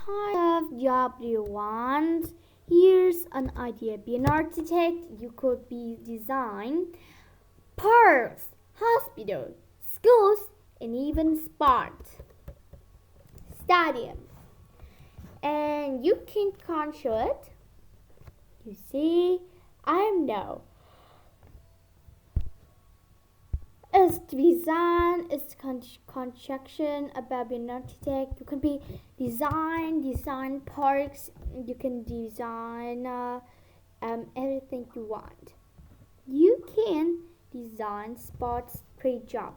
kind of job do you want? Here's an idea. Be an architect. You could be design parks, hospitals, schools, and even sports stadiums. And you can control it. You see, I know. It's design, it's construction about being an architect. You can be design parks. You can design everything you want. You can design sports pre-job.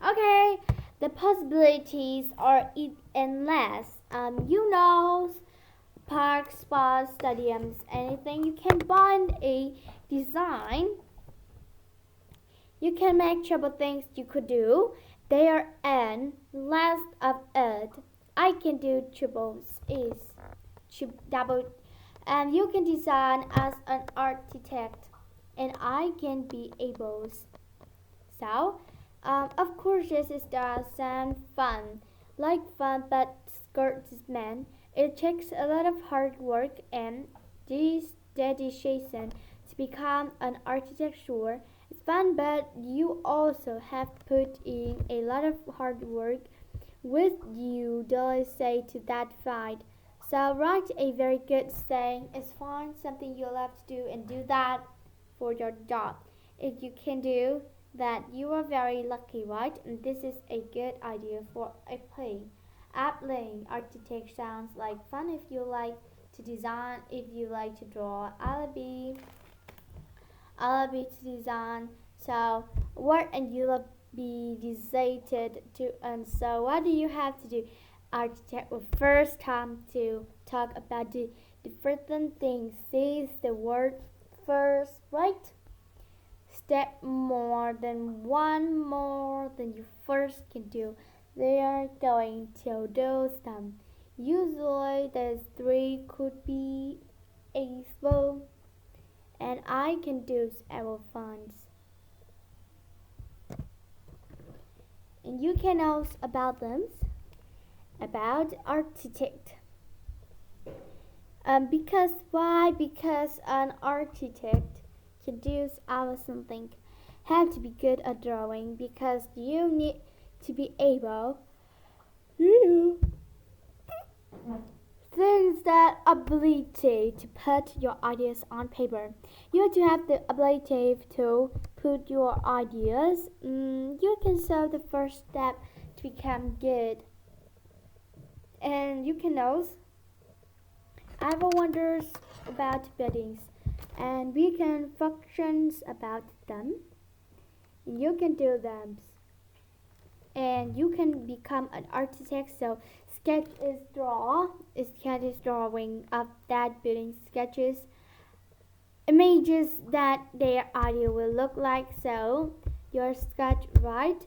Okay, the possibilities are endless. Parks, spas, stadiums, anything. You can bind a design. You can make trouble things you could do. There and less of it. I can do troubles is double. And you can design as an architect, and I can be able. So, of course, this is some fun, like fun, but skirts man. It takes a lot of hard work and this dedication to become an architecture. It's fun, but you also have put in a lot of hard work with you daily say to that fight. So write a very good saying is find something you love to do and do that for your job. If you can do that, you are very lucky, right? And this is a good idea for a play. Applying architect sounds like fun if you like to design, if you like to draw. I'll be to design. So what and you'll be decided to. And so what do you have to do? Architect will first time to talk about the different things. Says the word first, right? Step more than you first can do. They are going to do some. Usually the three could be a slow and I can do several funds. And you can ask about them, about architect. Because why? Because an architect can do something. Have to be good at drawing because you need to be able to things that ability to put your ideas on paper. You have to have the ability to put your ideas. You can solve the first step to become good. And you can know I have wonders about buildings and we can functions about them. You can do them and you can become an architect. So sketch is drawing of that building, sketches images that their idea will look like. So your sketch, right?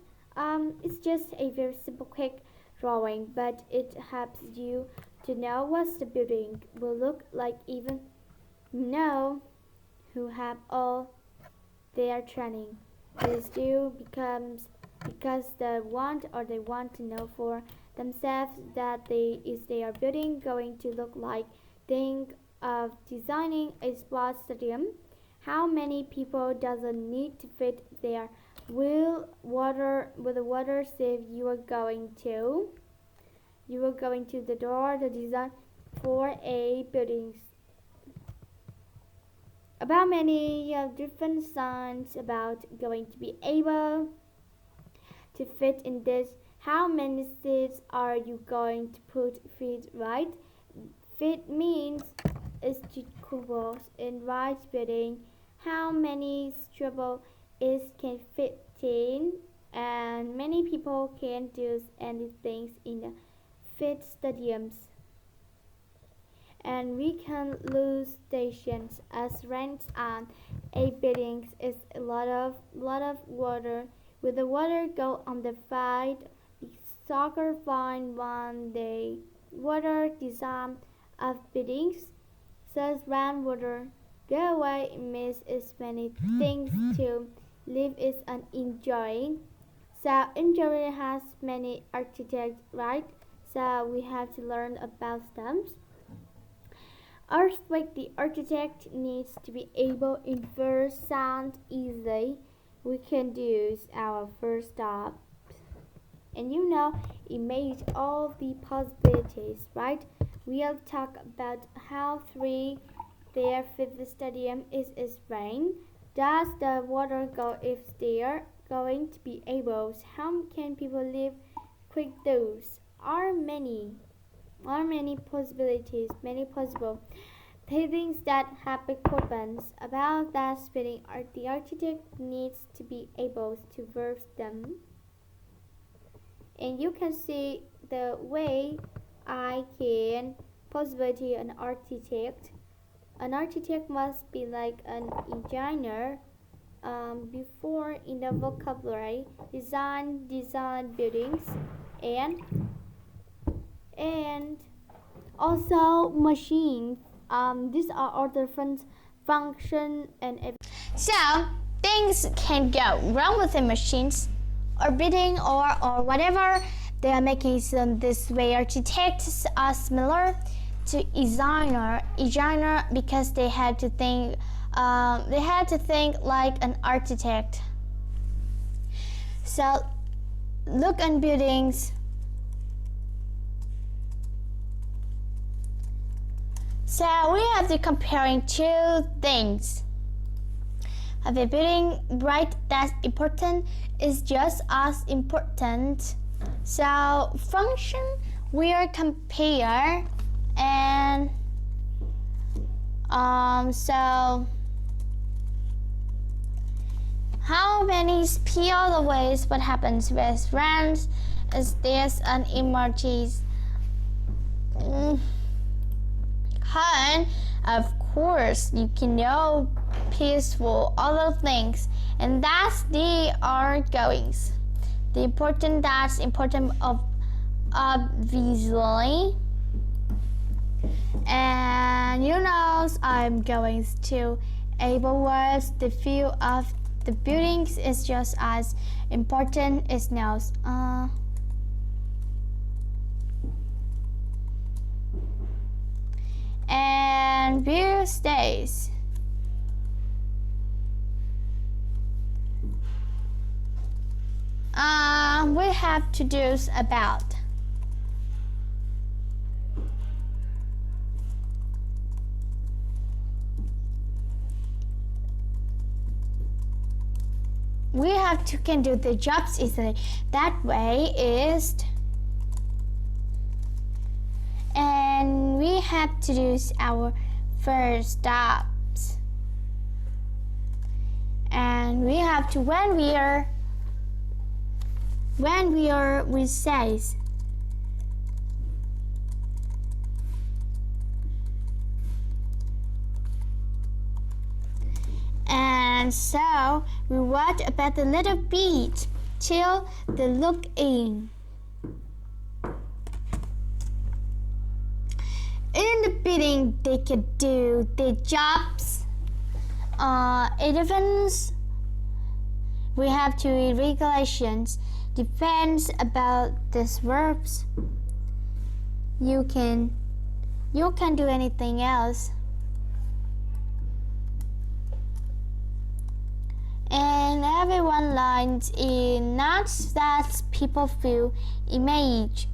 It's just a very simple quick drawing, but it helps you to know what the building will look like, even know who have all their training. This do becomes because they want to know for themselves that they are building going to look like. Think of designing a sports stadium. How many people doesn't need to fit there? Will the water save you are going to the door the design for a building about many different signs about going to be able to fit in this. How many seats are you going to put fit right? Fit means is to cubes in right building. How many trouble is can fit in and many people can do anything in the fit stadiums. And we can lose stations as rents on a buildings is a lot of water. Will the water go on the fight? The soccer find one day water design of buildings says rainwater. Go away miss is many things to live is an enjoying. So enjoying has many architects, right? So we have to learn about stems. Earthquake, the architect needs to be able to infer sound easily. We can do our first stop. And imagine all the possibilities, right? We'll talk about how three there fit the stadium is rain. Does the water go if they're going to be able? How can people live quick? Those are many possibilities, many possible things that have questions about that spinning art. The architect needs to be able to verse them. And you can see the way I can possibility an architect. An architect must be like an engineer. Before in the vocabulary, design buildings, and and also machines. These are all different function and. So things can go wrong with the machines or building or whatever they are making. So this way architects are similar to designer because they had to think like an architect. So look on buildings. So we have to comparing two things. Have a building right that's important is just as important. So function we are compare and so how many ways what happens with friends is this an emergency? And of course you can know peaceful other things, and that's the outgoings. The important of visually. And I'm going to able words. The view of the buildings is just as important as knows. And view stays. We have to do about. We have to can do the jobs easily. That way is, and we have to do our first stops. And we have to when we says and so we watch about the little beat till the look in. In the beginning, they could do their jobs. It depends. We have to read regulations. Depends about these verbs. You can do anything else. And everyone lines in not that people feel image.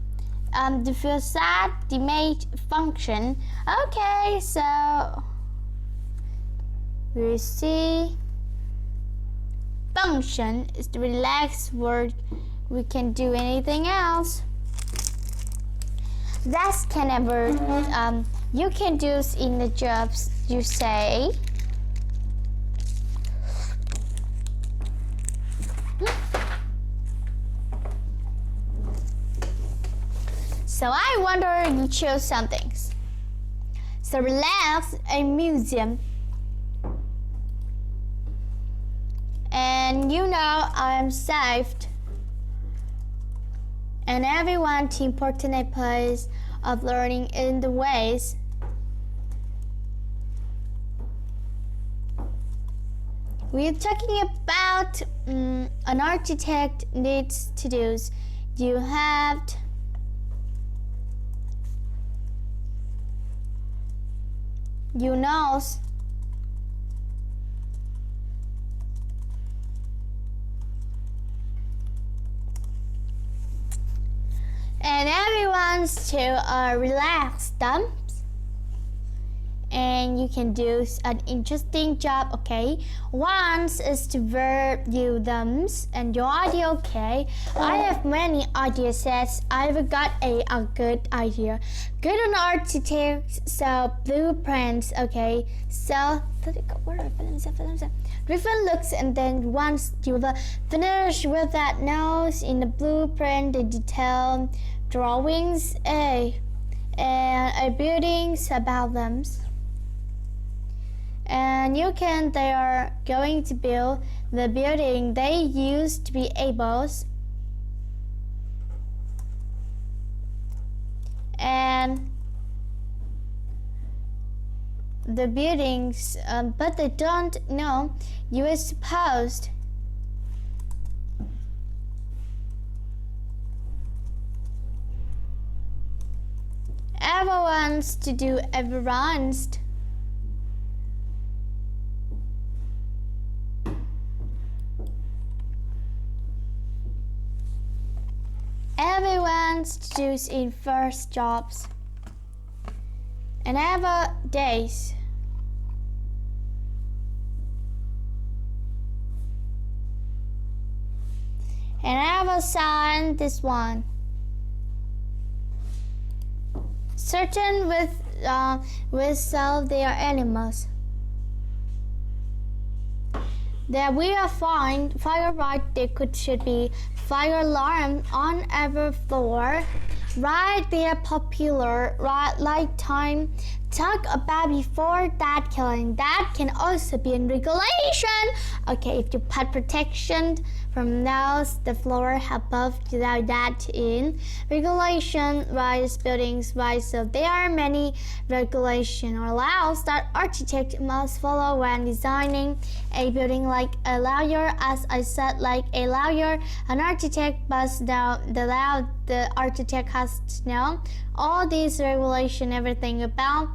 To feel sad, the image function. Okay, so we see function is the relaxed word. We can do anything else. That's can ever you can do in the jobs you say. So I wonder you chose some things. So relax a museum. And I'm saved. And everyone to important a place of learning in the ways. We're talking about an architect needs to do. You have you know. And everyone's to relax them, and you can do an interesting job. Okay, once is to review them and your idea. Okay, I have many idea sets. I've got a good idea, good on architect, so blueprints. Okay, so different looks, and then once you finish with that notes in the blueprint, the detailed drawings and a buildings about them. And they are going to build the building they used to be able, and the buildings, but they don't know you are supposed everyone's to do everyone's. Everyone's to do in first jobs and ever days. And I will sign this one. Certain with sell their animals. That we are find fire right there should be fire alarm on every floor. Right there popular right like time talk about before that killing. That can also be in regulation. Okay, if you put protection from those the floor above without that in regulation wise buildings wise, so there are many regulation or laws that architect must follow when designing a building, like a lawyer, as I said, like a lawyer, an architect must know the architect has to know all these regulation, everything about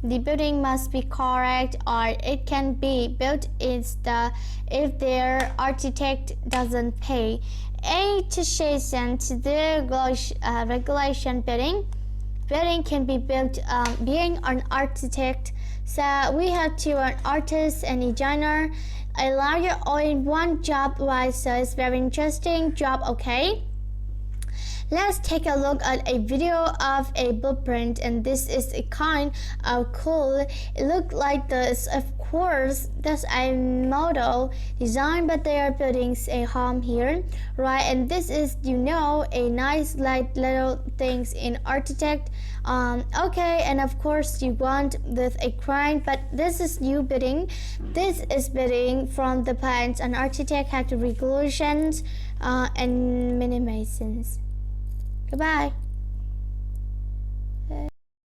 the building must be correct, or it can be built if their architect doesn't pay attention to the regulation. Building can be built being an architect, so we have to an artist and designer, a lawyer, all in one job, right? So it's very interesting job. Okay, let's take a look at a video of a blueprint, and this is a kind of cool. It looks like this, of course, that's a model design, but they are building a home here, right? And this is, a nice like little things in architect. Okay, and of course you want with a crane, but this is new building. This is building from the plans. An architect has regulations and minimizations. Goodbye.